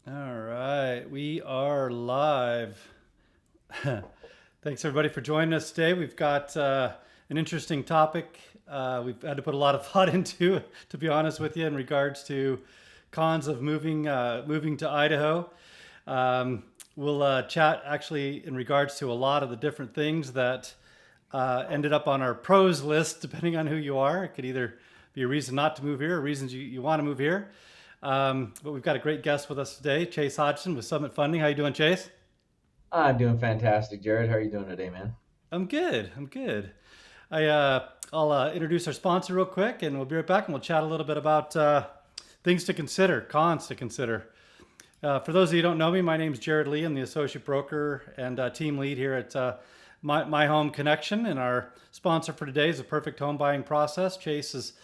All right, we are live. Thanks everybody for joining us today. We've got an interesting topic. We've had to put a lot of thought into, to be honest with you, in regards to cons of moving to Idaho. We'll chat actually in regards to a lot of the different things that ended up on our pros list, depending on who you are. It could either be a reason not to move here, or reasons you want to move here. But we've got a great guest with us today, Chase Hodgson with Summit Funding. How you doing, Chase? I'm doing fantastic, Jerod. How are you doing today, man? I'm good. I'm good. I'll introduce our sponsor real quick, and we'll be right back, and we'll chat a little bit about things to consider, cons to consider. For those of you who don't know me, my name is Jerod Lee. I'm the associate broker and team lead here at My Home Connection, and our sponsor for today is the Perfect Home Buying Process. Chase has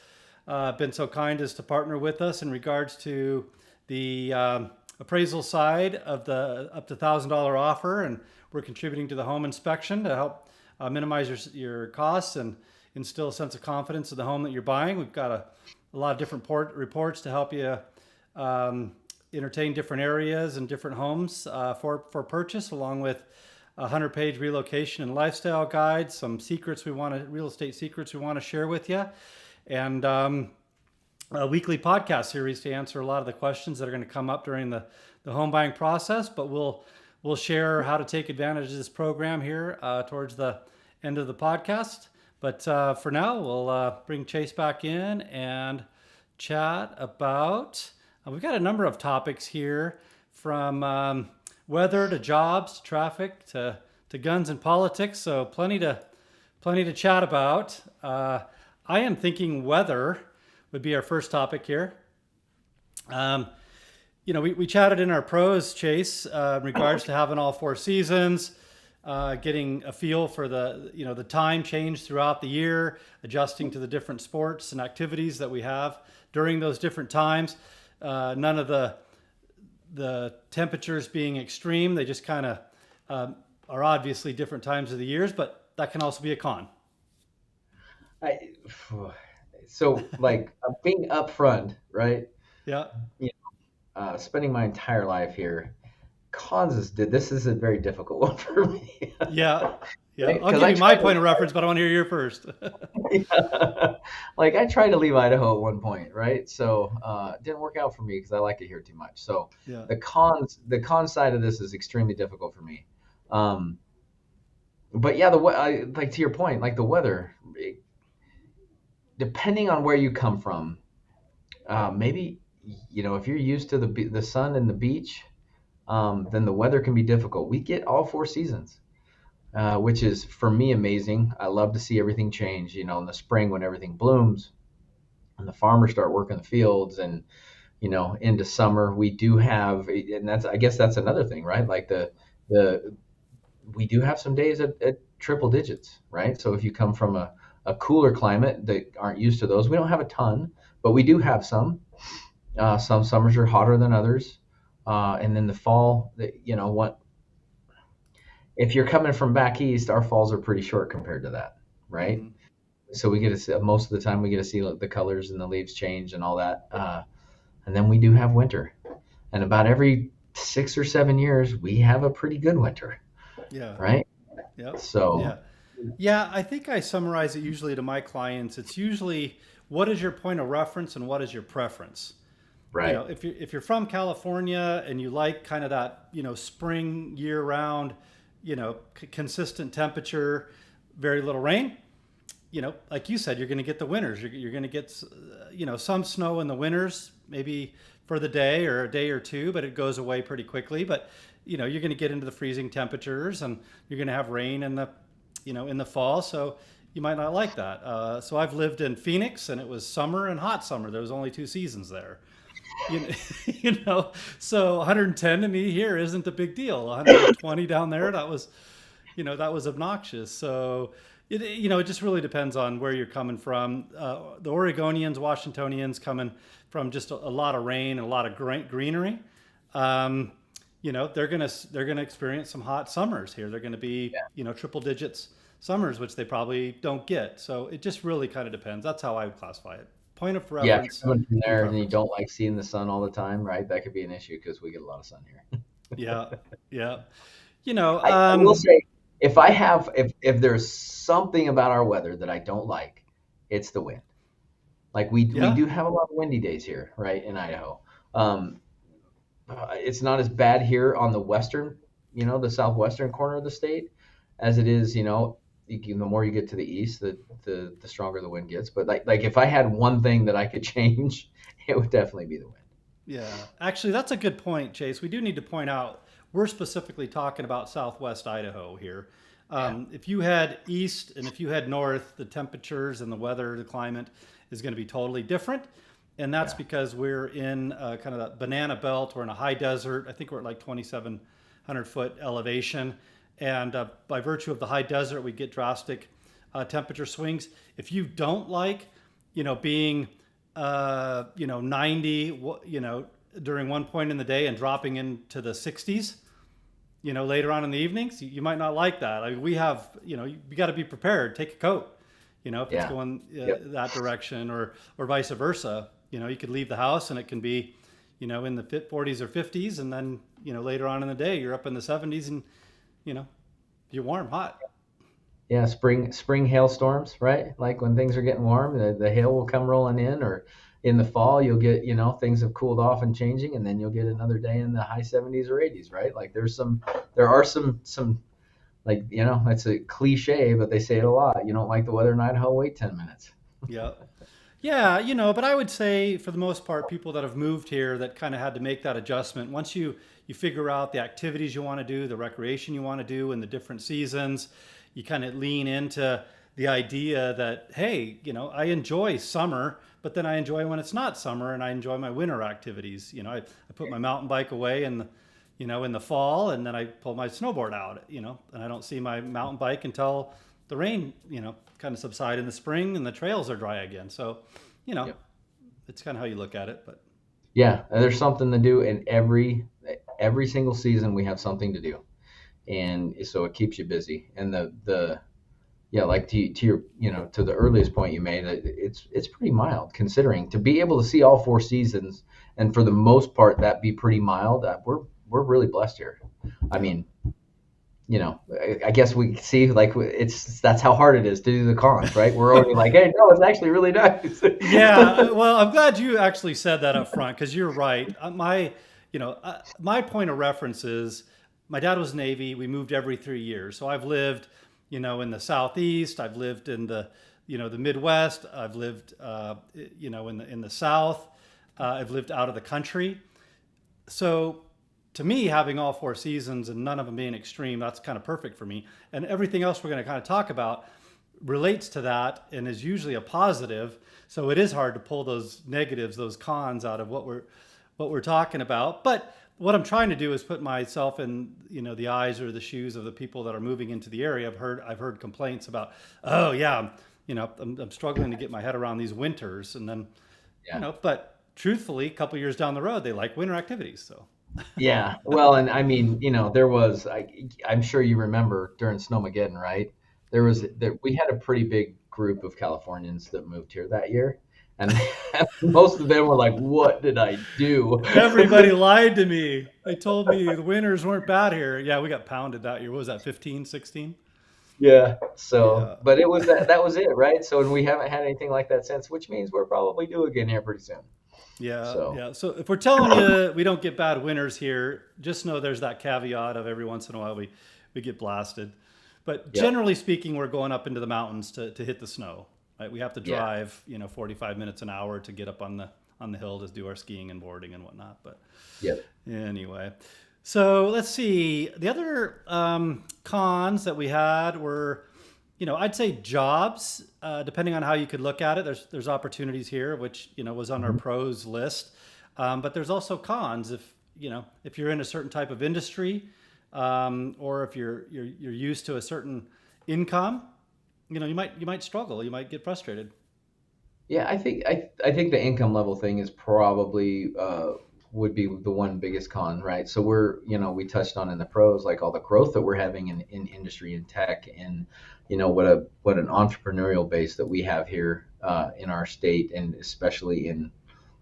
been so kind as to partner with us in regards to the appraisal side of the up to $1,000 offer, and we're contributing to the home inspection to help minimize your costs and instill a sense of confidence in the home that you're buying. We've got a lot of different reports to help you um, entertain different areas and different homes for purchase, along with a 100-page relocation and lifestyle guide, some real estate secrets we want to share with you, and a weekly podcast series to answer a lot of the questions that are going to come up during the home buying process. But we'll share how to take advantage of this program here towards the end of the podcast. But for now, we'll bring Chase back in and chat about. We've got a number of topics here, from weather to jobs, to traffic to guns and politics. So plenty to chat about. I am thinking weather would be our first topic here. Um, we chatted in our pros, Chase, in regards to having all four seasons, getting a feel for the time change throughout the year, adjusting to the different sports and activities that we have during those different times. None of the temperatures being extreme; they just kind of are obviously different times of the years, but that can also be a con. I, being upfront, right? Yeah, You Spending my entire life here, this is a very difficult one for me, yeah, yeah. right? I'll Because give I you my tried to, point of reference, but I want to hear your first. like, I tried to leave Idaho at one point, right? So it didn't work out for me because I like it here too much. So Yeah. the con side of this is extremely difficult for me. Um, but yeah, like to your point, like the weather, depending on where you come from, maybe if you're used to the sun and the beach, then the weather can be difficult. We get all four seasons, which is for me amazing. I love to see everything change. In the spring when everything blooms and the farmers start working the fields, and into summer we do have, and that's I guess that's another thing, right? Like the we do have some days at triple digits, right? So if you come from a cooler climate that aren't used to those, we don't have a ton, but we do have some. Some summers are hotter than others, and then the fall. What if you're coming from back east? Our falls are pretty short compared to that, right? Hmm. So we get to see, most of the time we get to see the colors and the leaves change and all that. And then we do have winter, and about every 6 or 7 years we have a pretty good winter, Yeah. right? Yep. So Yeah. Yeah. I think I summarize it usually to my clients. It's usually, what is your point of reference and what is your preference? right. If you're from California and you like kind of that, spring year round, consistent temperature, very little rain, like you said, you're going to get the winters. You're going to get, some snow in the winters, maybe for the day or a day or two, but it goes away pretty quickly. But, you're going to get into the freezing temperatures, and you're going to have rain in the fall. So you might not like that. So I've lived in Phoenix, and it was summer and hot summer. There was only two seasons there. You, so 110 to me here isn't a big deal. 120 down there, that was obnoxious. So it just really depends on where you're coming from. The Oregonians, Washingtonians, coming from just a lot of rain and a lot of greenery. Um, they're gonna experience some hot summers here. They're gonna be triple digits summers, which they probably don't get. So it just really kind of depends. That's how I would classify it. point of Yeah, if you're reference coming from and there and you preference. don't like seeing the sun all the time, right? That could be an issue because we get a lot of sun here. Yeah, yeah. You know, I will say, if there's something about our weather that I don't like, it's the wind. Like we yeah, do have a lot of windy days here, right, in Idaho. Um, it's not as bad here on the western, the southwestern corner of the state, as it is, the more you get to the east, the stronger the wind gets. But like if I had one thing that I could change, it would definitely be the wind. yeah. Actually, that's a good point, Chase. We do need to point out we're specifically talking about Southwest Idaho here. Yeah, If you head east and if you head north, the temperatures and the weather, the climate is going to be totally different. And that's yeah, because we're in kind of that banana belt. We're in a high desert. I think we're at like 2,700 foot elevation. And by virtue of the high desert, we get drastic temperature swings. If you don't like, being, 90, during one point in the day and dropping into the 60s, later on in the evenings, you might not like that. I mean, we have, you got to be prepared. Take a coat, if it's yeah, going yep, that direction, or vice versa. You could leave the house and it can be, in the 40s or 50s, and then later on in the day you're up in the 70s, and you know you're warm, hot. yeah. Spring hailstorms, right? Like when things are getting warm, the hail will come rolling in, or in the fall you'll get, things have cooled off and changing, and then you'll get another day in the high 70s or 80s, right? Like there are some like, it's a cliche, but they say it a lot. You don't like the weather in Idaho? Wait 10 minutes. Yeah. Yeah, but I would say for the most part, people that have moved here that kind of had to make that adjustment. Once you figure out the activities you want to do, the recreation you want to do, in the different seasons, you kind of lean into the idea that, hey, I enjoy summer, but then I enjoy when it's not summer, and I enjoy my winter activities. I put my mountain bike away in the fall, and then I pull my snowboard out. And I don't see my mountain bike until the rain, kind of subside in the spring and the trails are dry again. So, you know, Yep. it's kind of how you look at it. But Yeah, and there's something to do in every single season. We have something to do, and so it keeps you busy. And the yeah, like to your, to the earliest point you made, it's pretty mild considering to be able to see all four seasons, and for the most part that be pretty mild. We're really blessed here. I yeah. mean, I guess we see, like, that's how hard it is to do the cons, right? We're already like, hey, no, it's actually really nice. Yeah, well, I'm glad you actually said that up front, because you're right. My point of reference is my dad was Navy. We moved every 3 years, so I've lived, in the Southeast. I've lived in the Midwest. I've lived, in the South. I've lived out of the country. So to me, having all four seasons and none of them being extreme, that's kind of perfect for me. And everything else we're going to kind of talk about relates to that and is usually a positive. So it is hard to pull those negatives, those cons out of what we're talking about. But what I'm trying to do is put myself in, the eyes or the shoes of the people that are moving into the area. I've heard complaints about, oh yeah, I'm struggling to get my head around these winters, and then, Yeah. but truthfully, a couple years down the road, they like winter activities. So Yeah. Well, and I mean, there was, I'm sure you remember during Snowmageddon, right? We had a pretty big group of Californians that moved here that year, and most of them were like, "What did I do?" everybody lied to me. They told me the winters weren't bad here. Yeah, we got pounded that year. What was that, 15, 16? Yeah. So, Yeah. but it was that was it, right? So, and we haven't had anything like that since, which means we're probably due again here pretty soon. Yeah, So, yeah. So if we're telling you we don't get bad winters here, just know there's that caveat of every once in a while we get blasted. But yep. generally speaking, we're going up into the mountains to hit the snow. Right? We have to Yeah. drive, 45 minutes an hour to get up on the hill to do our skiing and boarding and whatnot. But Yep. anyway, so let's see. The other cons that we had were, I'd say jobs. Depending on how you could look at it, there's opportunities here, which was on our Mhm. pros list. But there's also cons if you're in a certain type of industry, or if you're used to a certain income, you might struggle. You might get frustrated. Yeah, I think the income level thing is probably would be the one biggest con, right? So we touched on in the pros, like all the growth that we're having in industry and tech, and what an entrepreneurial base that we have here in our state, and especially in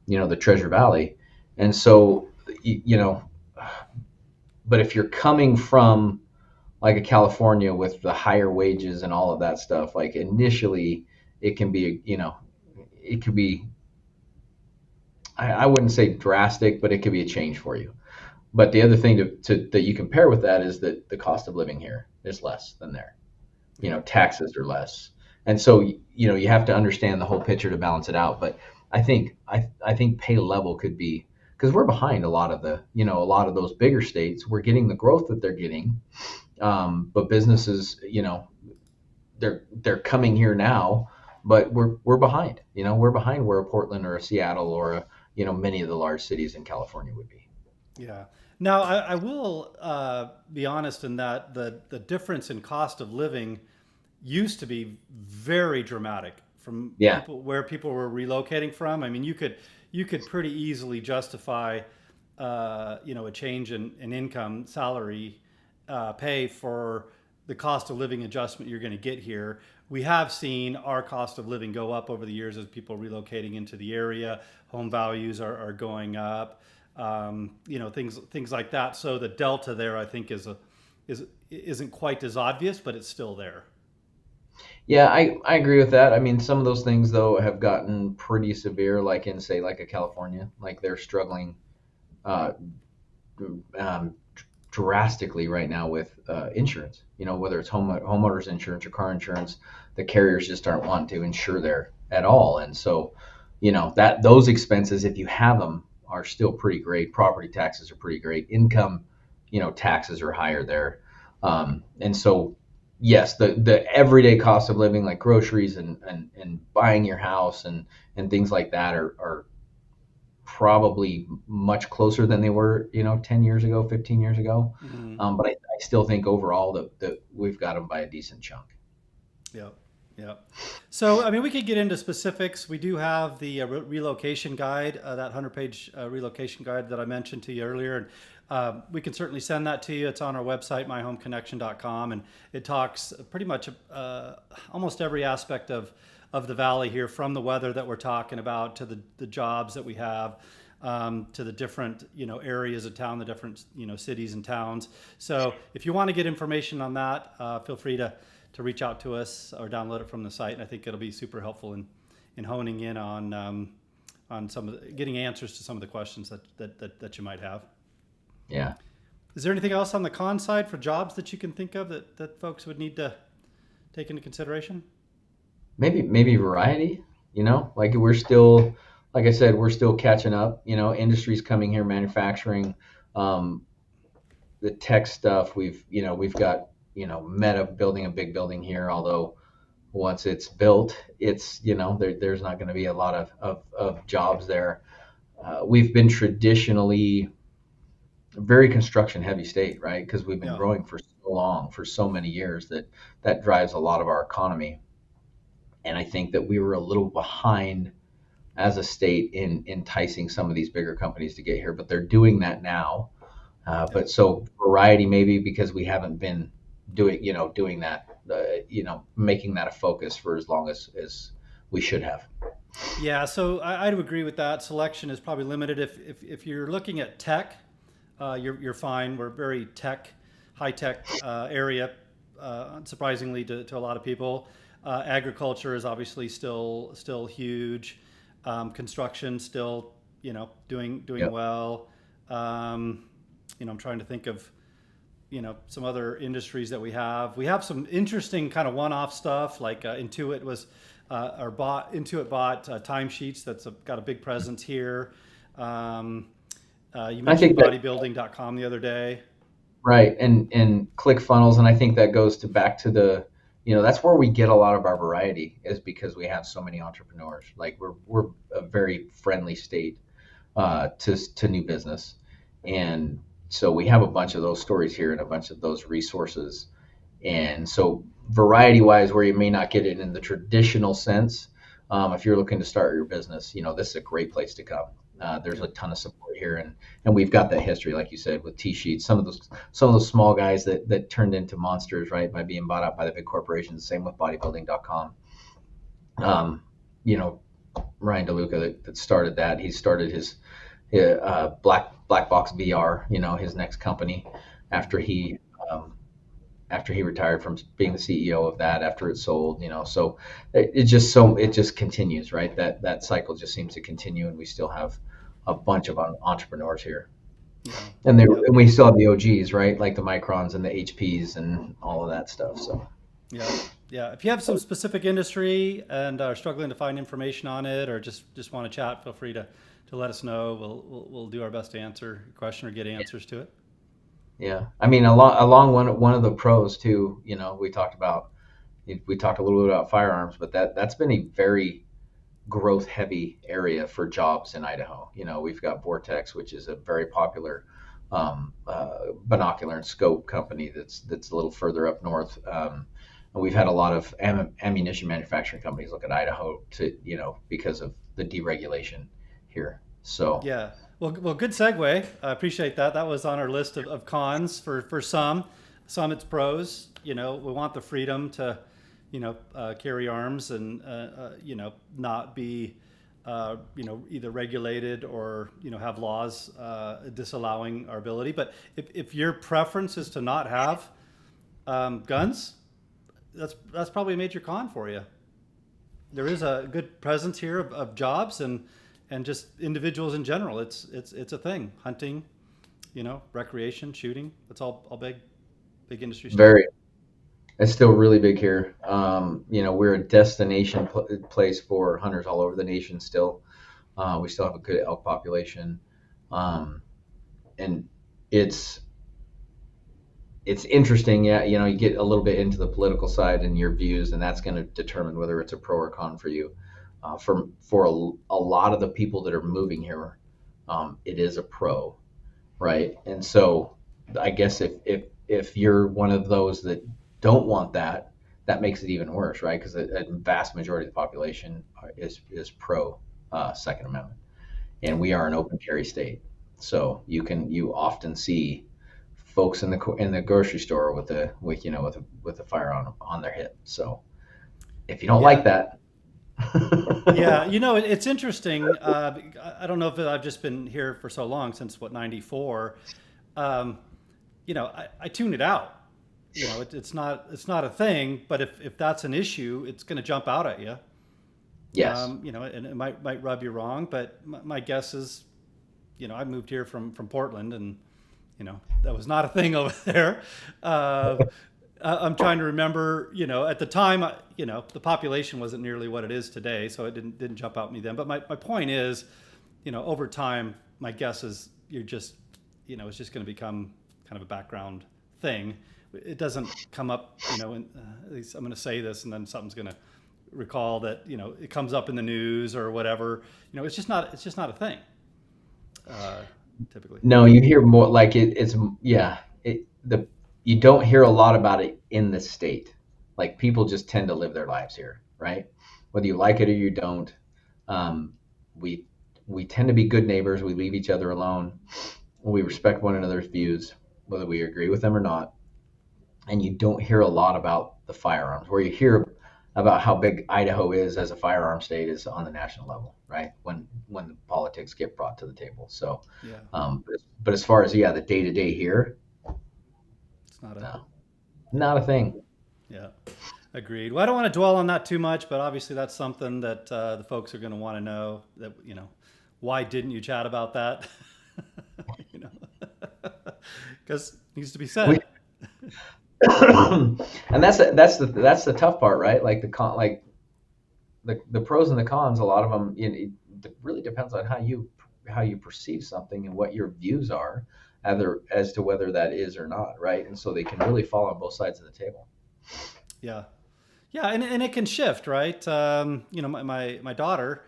the Treasure Valley. And so, but if you're coming from like a California with the higher wages and all of that stuff, like initially it can be, it could be, I wouldn't say drastic, but it could be a change for you. But the other thing that you compare with that is that the cost of living here is less than there. Taxes are less. And so, you have to understand the whole picture to balance it out. But I think pay level could be, because we're behind a lot of a lot of those bigger states. We're getting the growth that they're getting. But businesses, they're coming here now, but we're behind. We're behind where a Portland or a Seattle or many of the large cities in California would be. Yeah. Now, I will be honest in that the difference in cost of living used to be very dramatic from Yeah. people were relocating from. I mean, you could pretty easily justify a change in income, salary, pay for the cost of living adjustment you're going to get here. We have seen our cost of living go up over the years as people relocating into the area. Home values are going up. Things like that. So the delta there, I think, isn't quite as obvious, but it's still there. Yeah, I agree with that. I mean, some of those things though have gotten pretty severe, like in say like a California, like they're struggling uh, um, drastically right now with insurance. Whether it's homeowners insurance or car insurance, the carriers just aren't wanting to insure there at all. And so, that those expenses, if you have them, are still pretty great. Property taxes are pretty great. Income, taxes are higher there. And so, yes, the everyday cost of living, like groceries and buying your house and things like that, are probably much closer than they were, 10 years ago, 15 years ago. Mm-hmm. But I still think overall that we've got them by a decent chunk. Yeah. Yeah. So, I mean, we could get into specifics. We do have the relocation guide, that 100-page relocation guide that I mentioned to you earlier. And we can certainly send that to you. It's on our website, myhomeconnection.com. And it talks pretty much almost every aspect of the valley here, from the weather that we're talking about to the jobs that we have, to the different areas of town, the different cities and towns. So if you want to get information on that, feel free to reach out to us or download it from the site. And I think it'll be super helpful in honing in on some of getting answers to some of the questions that you might have. Yeah. Is there anything else on the con side for jobs that you can think of that folks would need to take into consideration? Maybe variety, like we're still, like I said, we're still catching up. Industries coming here, manufacturing, the tech stuff. We've got, Meta building a big building here, although once it's built, it's, there's not going to be a lot of jobs there. We've been traditionally a very construction heavy state, right? Because we've been Yeah. growing for so long, for so many years, that drives a lot of our economy. And I think that we were a little behind as a state in enticing some of these bigger companies to get here, but they're doing that now. Yeah. But so variety, maybe because we haven't been doing that, making that a focus for as long as we should have. Yeah, so I'd agree with that. Selection is probably limited. If you're looking at tech, you're fine. We're very high tech area, surprisingly to a lot of people. Agriculture is obviously still huge. Construction still, doing Yep. well. I'm trying to think of some other industries that we have. We have some interesting kind of one-off stuff, like Intuit bought timesheets. Got a big presence here. You I mentioned think that bodybuilding.com the other day. right, and click funnels, and I think that goes back to that's where we get a lot of our variety, is because we have so many entrepreneurs. Like we're a very friendly state to new business, and so we have a bunch of those stories here and a bunch of those resources. And so variety wise, where you may not get it in the traditional sense, if you're looking to start your business, this is a great place to come. There's Yeah. a ton of support here, and we've got that history, like you said, with T-sheets. Some of those small guys that turned into monsters, right, by being bought out by the big corporations. Same with bodybuilding.com. Um, you know, Ryan DeLuca that started that. He started his Black Box VR, his next company after he um, after he retired from being the CEO of that after it sold. So it just continues, right? That cycle just seems to continue, and we still have a bunch of entrepreneurs here, Yeah. Yep. and we still have the OGs, right? Like the Microns and the HPs and all of that stuff. So Yeah. Yeah. If you have some specific industry and are struggling to find information on it, or just want to chat, feel free to let us know. We'll do our best to answer your question or get answers to it. yeah, I mean, along one of the pros too. We talked a little bit about firearms, but that's been a very growth heavy area for jobs in Idaho. We've got Vortex, which is a very popular binocular and scope company that's a little further up north. And we've had a lot of ammunition manufacturing companies look at Idaho because of the deregulation here. So Yeah. Well, good segue. I appreciate that. That was on our list of cons for some. Some it's pros. We want the freedom to, carry arms and, not be, either regulated or, have laws disallowing our ability. But if your preference is to not have guns, that's probably a major con for you. There is a good presence here of jobs and just individuals in general. It's a thing. Hunting, recreation, shooting. It's all big industry still. very, it's still really big here. We're a destination place for hunters all over the nation still. We still have a good elk population. Um, and it's it's interesting. Yeah, you get a little bit into the political side and your views, and that's going to determine whether it's a pro or con for you. For a lot of the people that are moving here, it is a pro, right? And so I guess if you're one of those that don't want that, that makes it even worse, right? Because a vast majority of the population is pro Second Amendment, and we are an open carry state. So you often see folks in the grocery store with a fire on their hip. So if you don't like Yeah. that, Yeah, it's interesting. I don't know if I've just been here for so long since what '94. Um, I tune it out. It's not a thing. But if that's an issue, it's going to jump out at you. yes, And it might rub you wrong. But my guess is, I moved here from Portland, and that was not a thing over there. Uh, I'm trying to remember, at the time, the population wasn't nearly what it is today, so it didn't jump out at me then. But my point is, over time, my guess is it's just going to become kind of a background thing. It doesn't come up, at least I'm going to say this, and then something's going to recall that, it comes up in the news or whatever. It's just not a thing, uh, typically. no, you hear more like it's yeah. You don't hear a lot about it in the state. Like people just tend to live their lives here, right? Whether you like it or you don't. Um, we we tend to be good neighbors. We leave each other alone. We respect one another's views, whether we agree with them or not. And you don't hear a lot about the firearms. Where you hear about how big Idaho is as a firearm state is on the national level, right? When the politics get brought to the table. So, Yeah, but as far as the day to day here, it's not a no, not a thing. yeah. Agreed. Well, I don't want to dwell on that too much, but obviously that's something that the folks are going to want to know. That why didn't you chat about that? you know, because it needs to be We, said. and that's the tough part, right? Like the pros and the cons. A lot of them, it really depends on how you perceive something and what your views are, either as to whether that is or not, right? And so they can really fall on both sides of the table. Yeah, yeah, and it can shift, right? My daughter,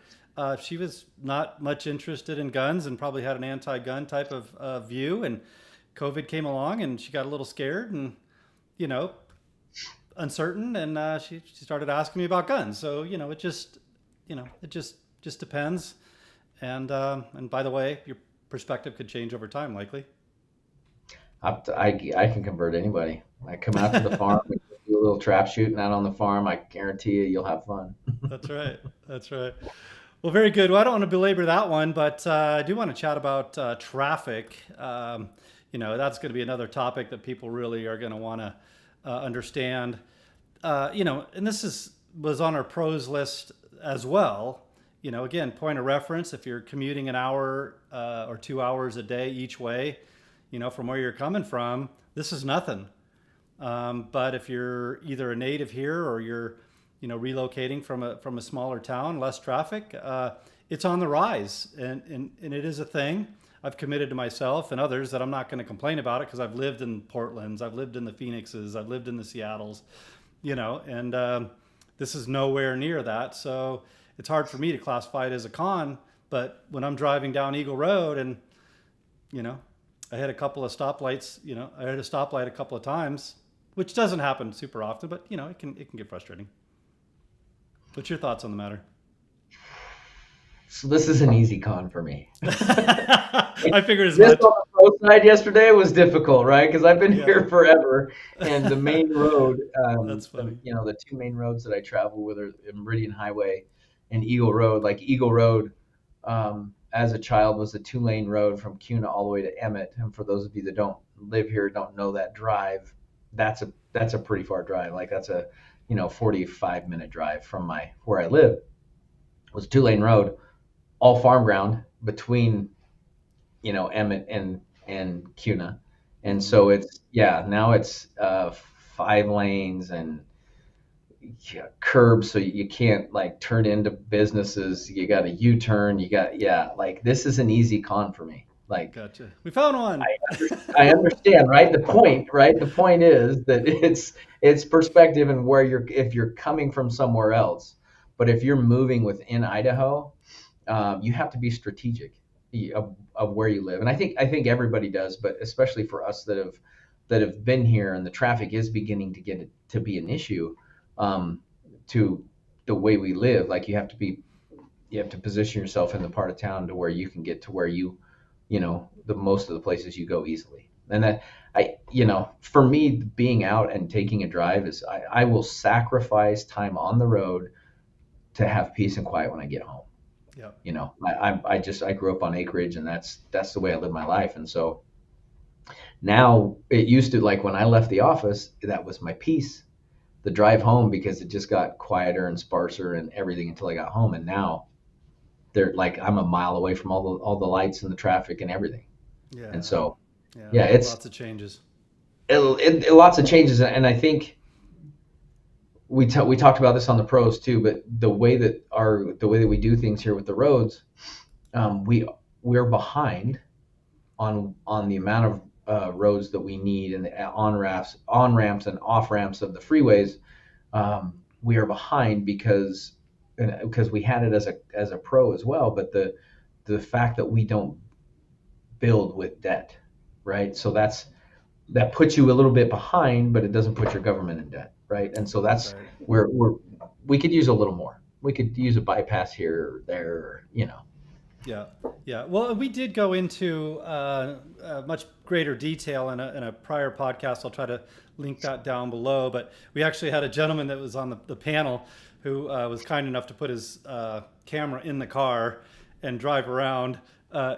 she was not much interested in guns and probably had an anti-gun type of view, and COVID came along and she got a little scared and you know uncertain, and she started asking me about guns. So it just depends. And by the way, your perspective could change over time, likely. I can convert anybody. I come out to the farm, we do a little trap shooting out on the farm. I guarantee you, you'll have fun. That's right. That's right. Well, very good. Well, I don't want to belabor that one, but I do want to chat about traffic. That's going to be another topic that people really are going to want to understand. And was on our pros list as well. Again, point of reference, if you're commuting an hour or 2 hours a day each way, from where you're coming from, this is nothing. But if you're either a native here or you're, relocating from a smaller town, less traffic, it's on the rise, and it is a thing. I've committed to myself and others that I'm not going to complain about it because I've lived in Portland's, I've lived in the Phoenixes, I've lived in the Seattles, and this is nowhere near that. So it's hard for me to classify it as a con. But when I'm driving down Eagle Road and, I had a couple of stoplights, I had a stoplight a couple of times, which doesn't happen super often, but it can get frustrating. What's your thoughts on the matter? So this is an easy con for me. I figured as This much. on the road side yesterday was difficult, right? Because I've been Yeah, here forever, and the main road, that's funny. the two main roads that I travel with are Meridian Highway and Eagle Road. Like Eagle Road, as a child, was a 2-lane road from Cuna all the way to Emmett. And for those of you that don't live here, don't know that drive, that's a pretty far drive. Like that's a 45-minute drive from where I live. It was a 2-lane road, all farm ground between Emmett and Cuna, and so now it's 5 lanes and curbs, so you can't like turn into businesses. You got a U-turn. Like this is an easy con for me. Like Gotcha. We found one. I understand, right? The point is that it's perspective and if you're coming from somewhere else, but if you're moving within Idaho, you have to be strategic of where you live, and I think everybody does, but especially for us that have been here, and the traffic is beginning to get to be an issue to the way we live. Like you have to position yourself in the part of town to where you can get to where the most of the places you go easily. And that for me, being out and taking a drive is I will sacrifice time on the road to have peace and quiet when I get home. Yeah. I grew up on acreage, and that's the way I live my life. And so now it used to, like when I left the office, that was my peace, the drive home, because it just got quieter and sparser and everything until I got home. And now they're like, I'm a mile away from all the lights and the traffic and everything. Yeah. And so, Yeah. it's Lots of changes. lots of changes. And I think we talked about this on the pros too, but the way that we do things here with the roads, we're behind on the amount of roads that we need, and the on ramps and off ramps of the freeways. We are behind because we had it as a pro as well, but the fact that we don't build with debt, right? So that puts you a little bit behind, but it doesn't put your government in debt, right? And so that's Right. where we could use a little more. We could use a bypass here or there, Yeah, yeah. Well, we did go into much greater detail in a prior podcast. I'll try to link that down below. But we actually had a gentleman that was on the panel who was kind enough to put his camera in the car and drive around.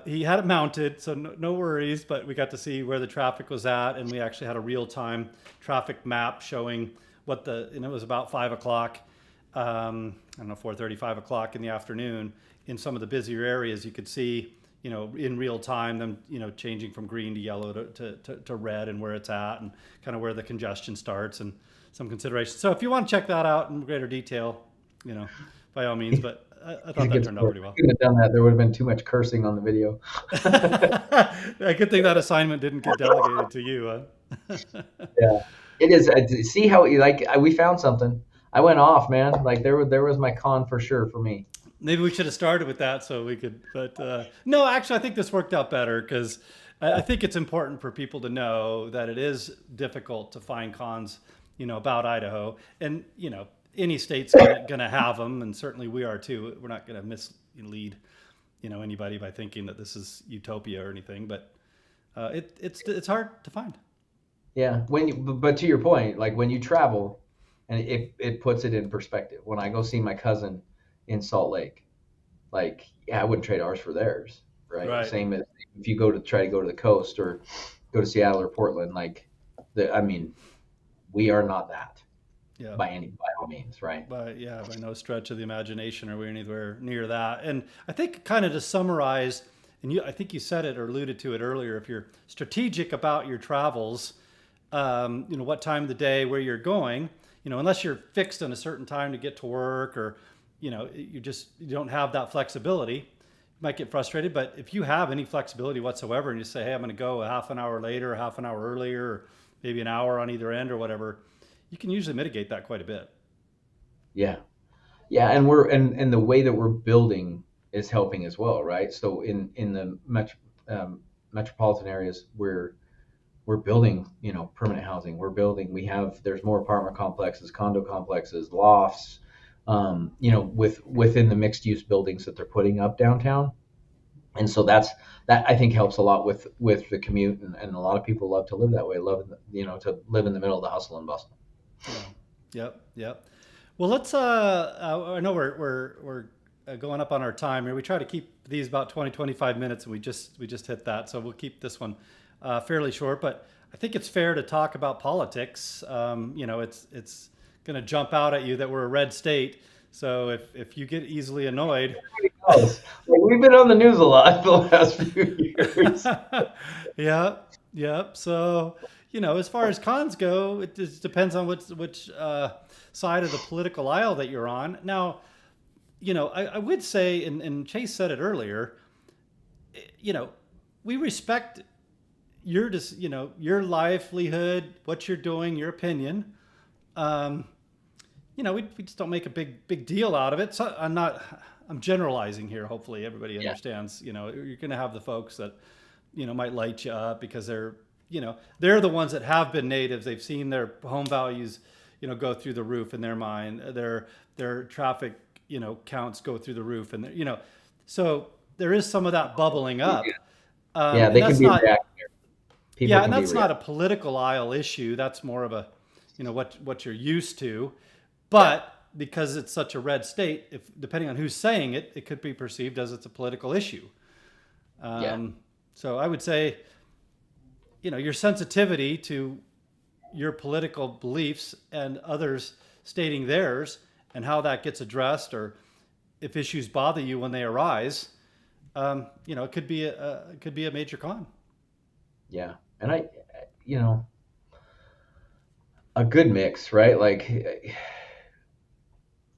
He had it mounted, so no worries. But we got to see where the traffic was at, and we actually had a real-time traffic map showing and it was about 5 o'clock. I don't know, 4:30, 5 o'clock in the afternoon. In some of the busier areas, you could see, in real time, them, changing from green to yellow to red, and where it's at, and kind of where the congestion starts, and some considerations. So if you want to check that out in greater detail, by all means. But I thought that turned out pretty well. I couldn't have done that. There would have been too much cursing on the video. I could think that assignment didn't get delegated to you. Yeah, it is. See how we found something. I went off, man. Like there was my con for sure for me. Maybe we should have started with that so we could, but no, actually, I think this worked out better because I think it's important for people to know that it is difficult to find cons, about Idaho, and any state's gonna have them, and certainly we are too. We're not gonna mislead, anybody by thinking that this is utopia or anything, but it's hard to find. Yeah. But to your point, like when you travel, and it puts it in perspective. When I go see my cousin in Salt Lake, like, yeah, I wouldn't trade ours for theirs, right? Right. Same as if you try to go to the coast or go to Seattle or Portland, like I mean, we are not that Yeah. by all means, right? But yeah, by no stretch of the imagination are we anywhere near that. And I think kind of to summarize, and I think you said it or alluded to it earlier, if you're strategic about your travels, what time of the day, where you're going, unless you're fixed on a certain time to get to work, or, you don't have that flexibility, you might get frustrated. But if you have any flexibility whatsoever and you say, hey, I'm going to go a half an hour later, half an hour earlier, or maybe an hour on either end or whatever, you can usually mitigate that quite a bit. Yeah. Yeah, and the way that we're building is helping as well, right? So in the metropolitan areas, we're building, permanent housing. There's more apartment complexes, condo complexes, lofts, within the mixed use buildings that they're putting up downtown. And so that I think helps a lot with the commute, and a lot of people love to live that way, to live in the middle of the hustle and bustle. Yeah. Yep. Yep. Well, let's. I know we're going up on our time here. We try to keep these about 20-25 minutes, and we just hit that. So we'll keep this one fairly short. But I think it's fair to talk about politics. It's going to jump out at you that we're a red state. So if you get easily annoyed, We've been on the news a lot the last few years. yeah, yeah. So as far as cons go, it just depends on which side of the political aisle that you're on. Now, I would say, and Chase said it earlier, we respect your livelihood, what you're doing, your opinion. We just don't make a big deal out of it. So I'm generalizing here. Hopefully everybody understands. You're going to have the folks that might light you up because they're the ones that have been natives. They've seen their home values go through the roof in their mind. Their traffic counts go through the roof, and so there is some of that bubbling up. Yeah, they can be reactionary. Yeah, and that's not a political aisle issue. That's more of a what you're used to. But because it's such a red state, if depending on who's saying it, it could be perceived as it's a political issue. So I would say, your sensitivity to your political beliefs and others stating theirs, and how that gets addressed, or if issues bother you when they arise, it could be a major con. Yeah, and a good mix, right? Like,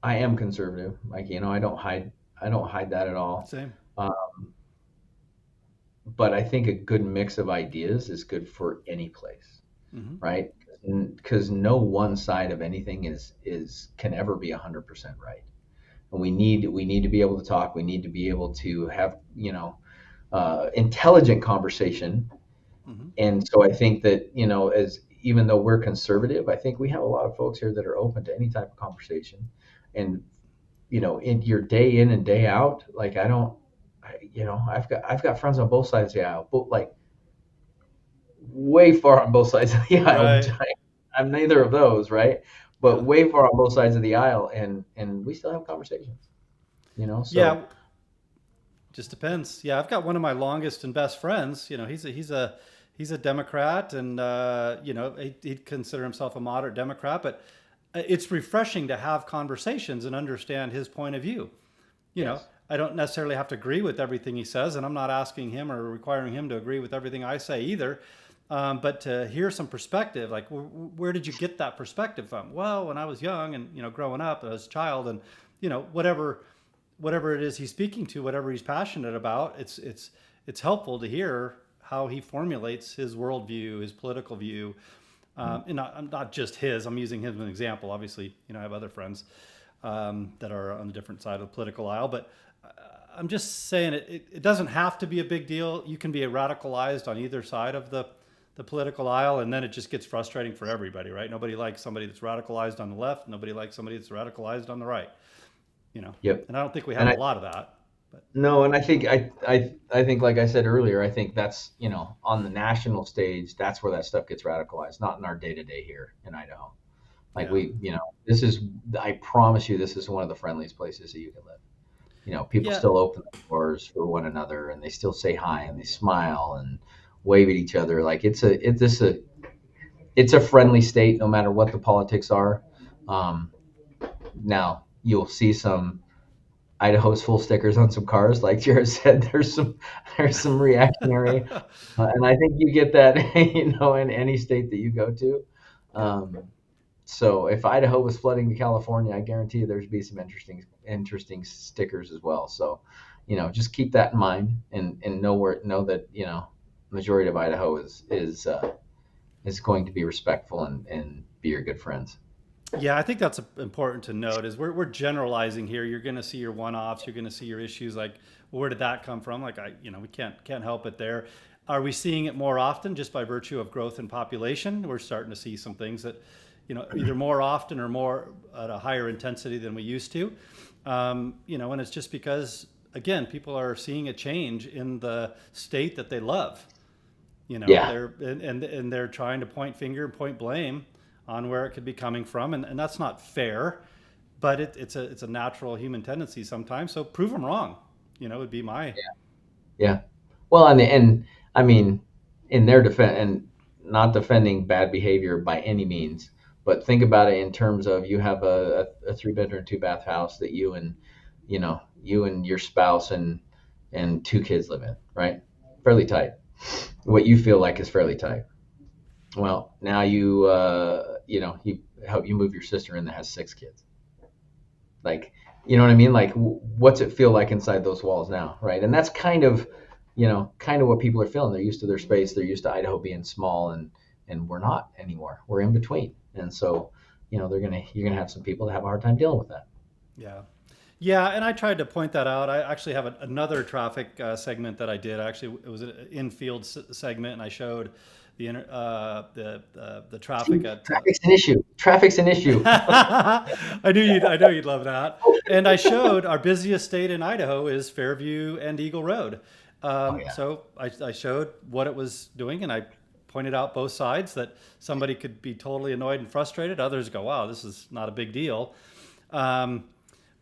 I am conservative. Like, I don't hide that at all. Same. But I think a good mix of ideas is good for any place, Mm-hmm. right? Because no one side of anything can ever be 100% right. And we need to be able to talk. We need to be able to have intelligent conversation. Mm-hmm. And so I think that even though we're conservative, I think we have a lot of folks here that are open to any type of conversation. And in your day in and day out, like I've got friends on both sides of the aisle, but like way far on both sides of the aisle. Right. I'm neither of those, right? But Yeah. way far on both sides of the aisle, and we still have conversations. So Yeah. Just depends. Yeah, I've got one of my longest and best friends. He's a Democrat, and he'd consider himself a moderate Democrat, but it's refreshing to have conversations and understand his point of view. Yes. I don't necessarily have to agree with everything he says, and I'm not asking him or requiring him to agree with everything I say either. But to hear some perspective, like where did you get that perspective from? Well, when I was young and growing up as a child, and whatever it is he's speaking to, whatever he's passionate about, it's helpful to hear how he formulates his worldview, his political view. And not just his. I'm using him as an example. Obviously, I have other friends that are on the different side of the political aisle, but I'm just saying it doesn't have to be a big deal. You can be radicalized on either side of the political aisle, and then it just gets frustrating for everybody, right? Nobody likes somebody that's radicalized on the left. Nobody likes somebody that's radicalized on the right. Yep. And I don't think we have a lot of that. No, and I think like I said earlier, I think that's on the national stage, that's where that stuff gets radicalized, not in our day to day here in Idaho. Like Yeah. this is I promise you, this is one of the friendliest places that you can live. People Yeah. still open the doors for one another, and they still say hi and they smile and wave at each other. Like it's a friendly state, no matter what the politics are. Um, Now you'll see some Idaho's full stickers on some cars, like Jerod said. There's some reactionary, and I think you get that in any state that you go to. Yeah. Um, so if Idaho was flooding to California, I guarantee you there'd be some interesting stickers as well. So, just keep that in mind, and know that majority of Idaho is going to be respectful and be your good friends. Yeah, I think that's important to note is we're generalizing here. You're going to see your one-offs. You're going to see your issues like, well, where did that come from? Like we can't help it there. Are we seeing it more often just by virtue of growth in population? We're starting to see some things that, either more often or more at a higher intensity than we used to. And it's just because, again, people are seeing a change in the state that they love. Yeah, And they're trying to point finger and point blame on where it could be coming from, and that's not fair, but it's a natural human tendency sometimes. So prove them wrong, would be my. yeah. Well, and I mean, in their defense, and not defending bad behavior by any means, but think about it in terms of you have a 3 bedroom, 2 bath house that you and your spouse and 2 kids live in, right? Fairly tight. What you feel like is fairly tight. Well, now you help you move your sister in that has 6 kids. Like, you know what I mean? Like, what's it feel like inside those walls now, right? And that's kind of what people are feeling. They're used to their space. They're used to Idaho being small, and we're not anymore. We're in between, and so you're gonna have some people that have a hard time dealing with that. Yeah. Yeah, and I tried to point that out. I actually have another traffic segment that I did. Actually, it was an infield segment, and I showed the traffic See, at. traffic's an issue. Traffic's an issue. I know you'd love that. And I showed our busiest state in Idaho is Fairview and Eagle Road. Oh yeah, So I showed what it was doing, and I pointed out both sides that somebody could be totally annoyed and frustrated. Others go, "Wow, this is not a big deal." Um,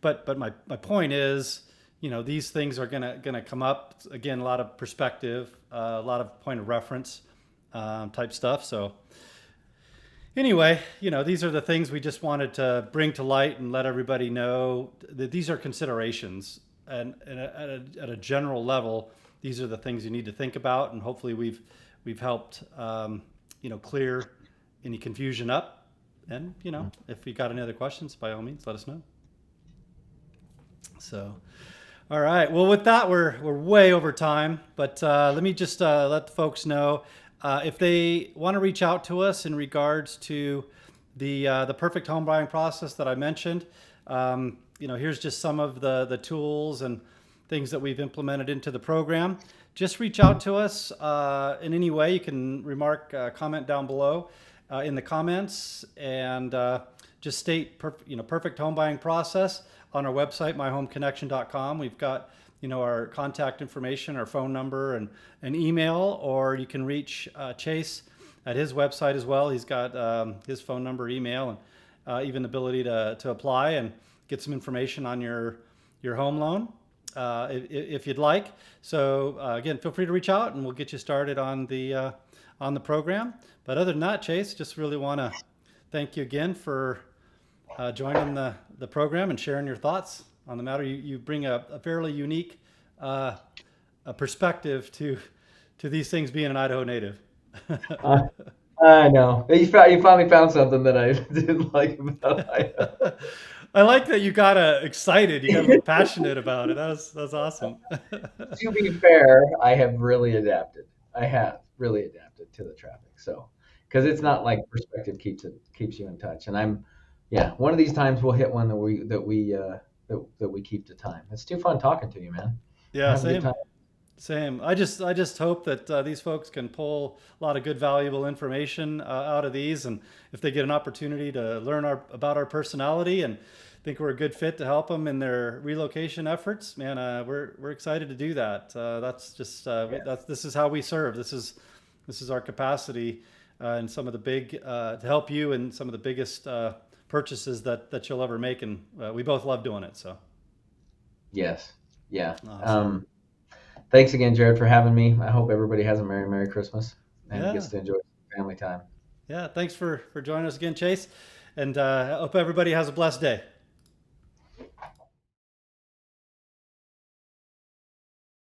but my point is, these things are gonna come up again. A lot of perspective, a lot of point of reference type stuff. So anyway, these are the things we just wanted to bring to light and let everybody know that these are considerations, and at a general level, these are the things you need to think about, and hopefully we've helped clear any confusion up. And if you got any other questions, by all means, let us know. So, all right. Well, with that, we're way over time, but let me just let the folks know if they want to reach out to us in regards to the perfect home buying process that I mentioned. Here's just some of the tools and things that we've implemented into the program. Just reach out to us in any way. You can comment down below in the comments, and just state perfect home buying process on our website, myhomeconnection.com. We've got our contact information, our phone number, and an email, or you can reach Chase at his website as well. He's got his phone number, email, and even the ability to apply and get some information on your home loan if you'd like. So again, feel free to reach out, and we'll get you started on the program. But other than that, Chase, just really want to thank you again for joining the program and sharing your thoughts on the matter. You bring a fairly unique a perspective to these things being an Idaho native. uh, I know. You finally found something that I didn't like about Idaho. I like that you got excited. You got a little passionate about it. That's awesome. To be fair, I have really adapted. I have really adapted to the traffic. So, because it's not like perspective keeps you in touch. And yeah, one of these times we'll hit one that we keep to time. It's too fun talking to you, man. I Yeah, have a good same. time. Same. I just hope that these folks can pull a lot of good, valuable information out of these, and if they get an opportunity to learn about our personality and think we're a good fit to help them in their relocation efforts, man, we're excited to do that. That's just Yeah. this is how we serve. This is our capacity, and some of the big to help you in some of the biggest purchases that you'll ever make, and we both love doing it. So Yes. Yeah. awesome. Thanks again, Jared, for having me. I hope everybody has a Merry Christmas and Yeah. gets to enjoy family time. Yeah, thanks for joining us again, Chase. And I hope everybody has a blessed day.